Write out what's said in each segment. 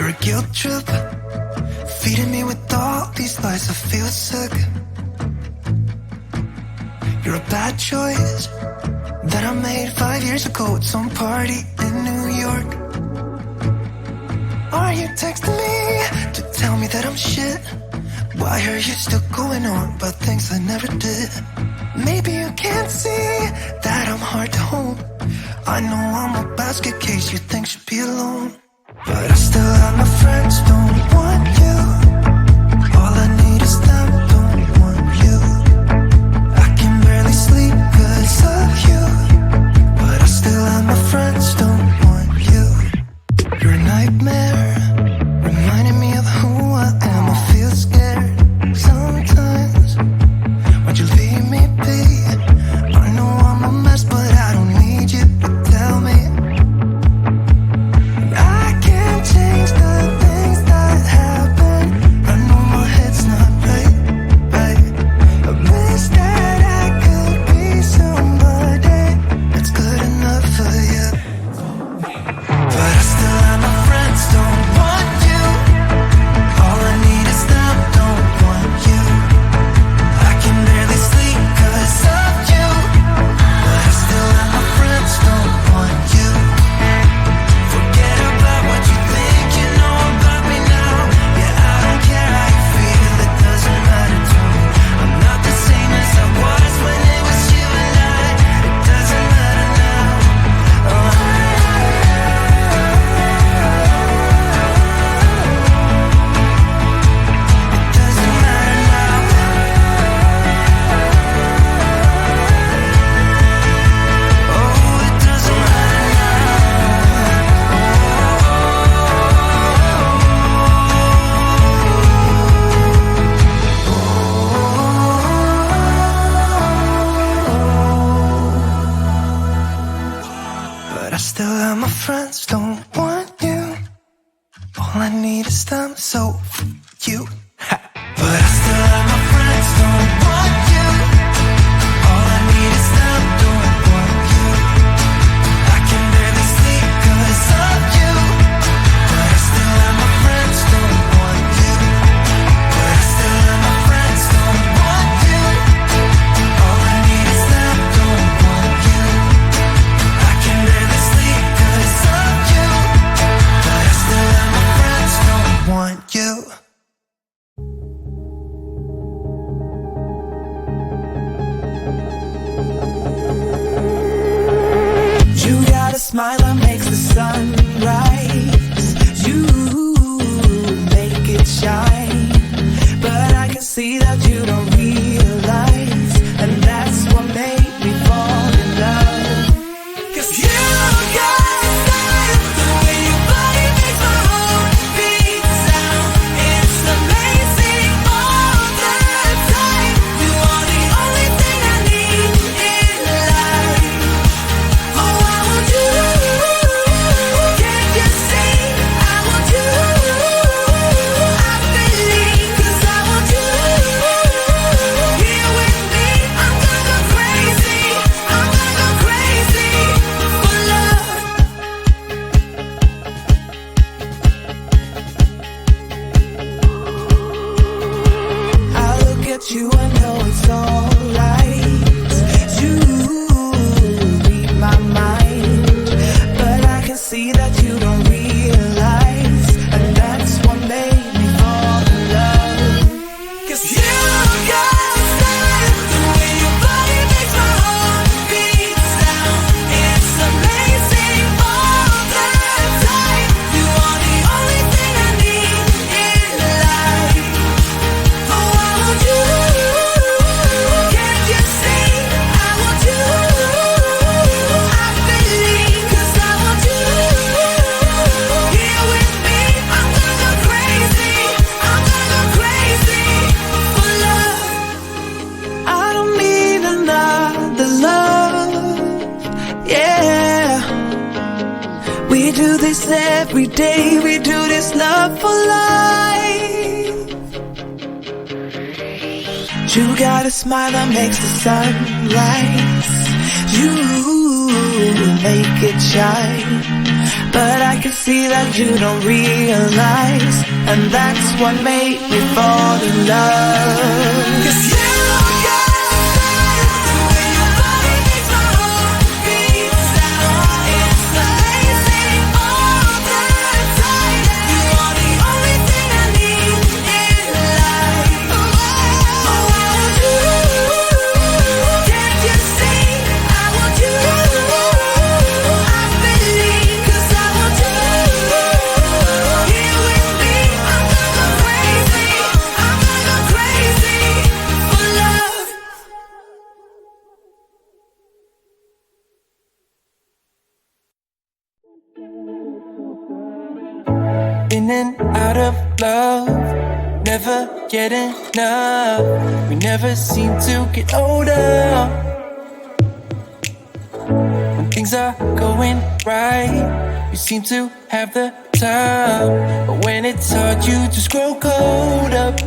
You're a guilt trip, feeding me with all these lies. I feel sick. You're a bad choice that I made 5 years ago at some party in New York. Are you texting me to tell me that I'm shit? Why are you still going on about things I never did? Maybe you can't see that I'm hard to hold. I know I'm a basket case you think should be alone, but I still have my friends, don't want you. All I need is them, don't want you. I can barely sleep 'cause of you, but I still have my friends, don't want you. You're a nightmare, reminding me of who I am. I feel scared sometimes. Why'd you leave me be? I know I'm a mess, but I don't need you to tell me. I can't change the things that happen. I know my head's not right. I wish that I could be somebody that's good enough for you, but I still have my friends, don't want you. All I need is them, don't want you. I can barely sleep 'cause of you, but I still have my friends, don't want you. Forget about what you think you know about me now. Yeah, I don't care how you feel, it doesn't matter to me. I'm not the same as I was when it was you and I. It doesn't matter now. Oh, it doesn't matter now. Oh, it doesn't matter now. But I still have my friends, don't want you. All I need is them, so you. But I still have my friends, don't want you. All I need is them, don't want you. I can barely sleep 'cause of you, but I still have my friends, don't want you. But I still have my friends, don't want you. All I need is them, don't want you. I can barely sleep 'cause of you, but I still have my friends, don't want you. You got a smile that makes the sun rise. You make it shine, but I can see that you don't realize, and that's what made me fall in love. 'Cause you got style, the way your body makes my heart beat sound. It's amazing all the time. You are the only thing I need in life. Oh, I want you. Can't you see? I want you. I believe 'cause I want you. Here with me, I'm gonna go crazy. I'm gonna go crazy for love. I look at you, I know it's alright. You read my mind, but I can see that you don't realize, and that's what made me fall in love. 'Cause you got style, the way your body makes my heart beat sound. It's amazing all the time. You are the only thing I need in life. Oh, I want you. Can't you see? I want you. I believe 'cause I want you. Here with me, I'm gonna go crazy. I'm gonna go crazy for love. I don't need another love. Yeah, we do this every day. We do this love for life. You got a smile that makes the sun rise. You make it shine, but I can see that you don't realize, and that's what made me fall in love. 'Cause you got the way your body makes my heart beat sound. It's amazing all the time. You are the only thing I need in life. Oh, I want you. Can't you see? I want you. I believe, 'cause I want you here with me. I'm gonna go crazy. I'm gonna go crazy for love. In and out of love, never get enough. We never seem to get older. When things are going right, you seem to have the time, but when it's hard, you just grow cold up.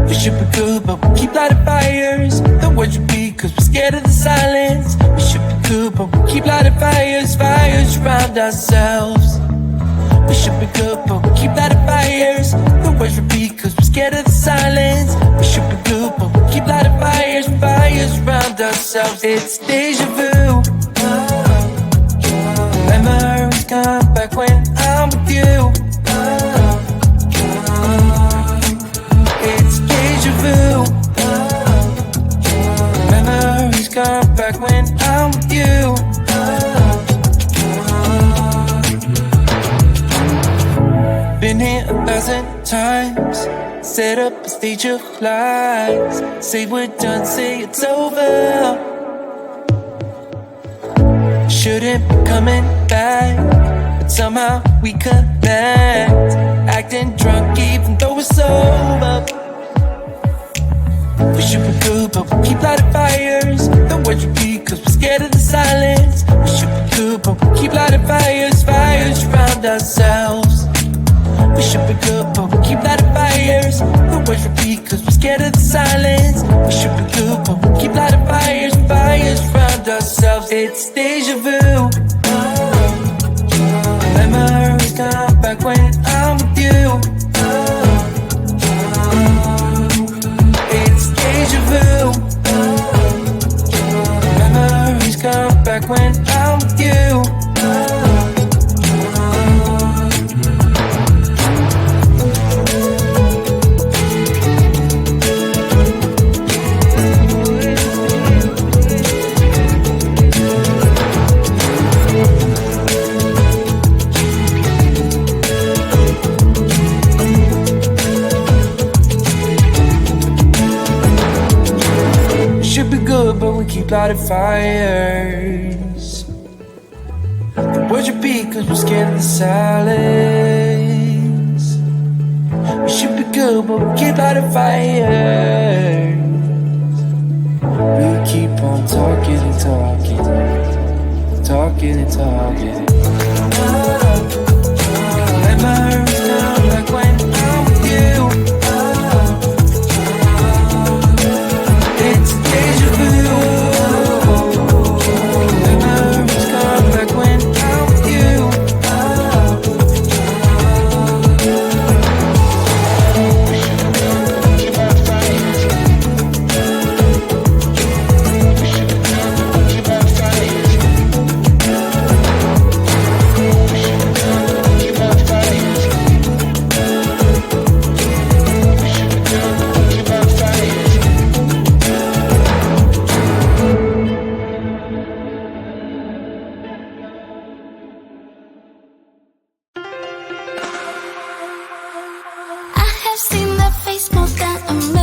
We should be good, but we keep lighting fires. The words repeat, 'cause we're scared of the silence. We should be good, but we keep lighting fires, fires around ourselves. We should be good, but we keep lighting fires. The words repeat, 'cause we're scared of the silence. We should be good, but we keep lighting fires, fires around ourselves. It's deja vu. Memories come back when I'm with you. It's deja vu. Memories come back when I'm with you. Been here 1,000 times, set up a stage of lies. Say we're done, say it's over. Shouldn't be coming back, but somehow we connect. Acting drunk even though we're sober. We should be good, but we keep lighting fires. The words repeat, 'cause we're scared of the silence. We should be good, but we keep lighting fires, fires around ourselves. We should be good, but we keep lighting fires. The words repeat, 'cause we're scared of the silence. We should be good, but we keep lighting fires, fires around ourselves. It's deja vu. Memories come back when I'm with you. It's deja vu. Memories come back when I'm with you. Should be good, but we keep lighting fires. The words repeat, 'cause we're scared of the silence. We should be good, but we keep lighting fires. We keep on talking and talking, talking and talking. Memories come back when I'm with you. It's deja vu. Memories come back when I'm with you. I have seen that face more than a million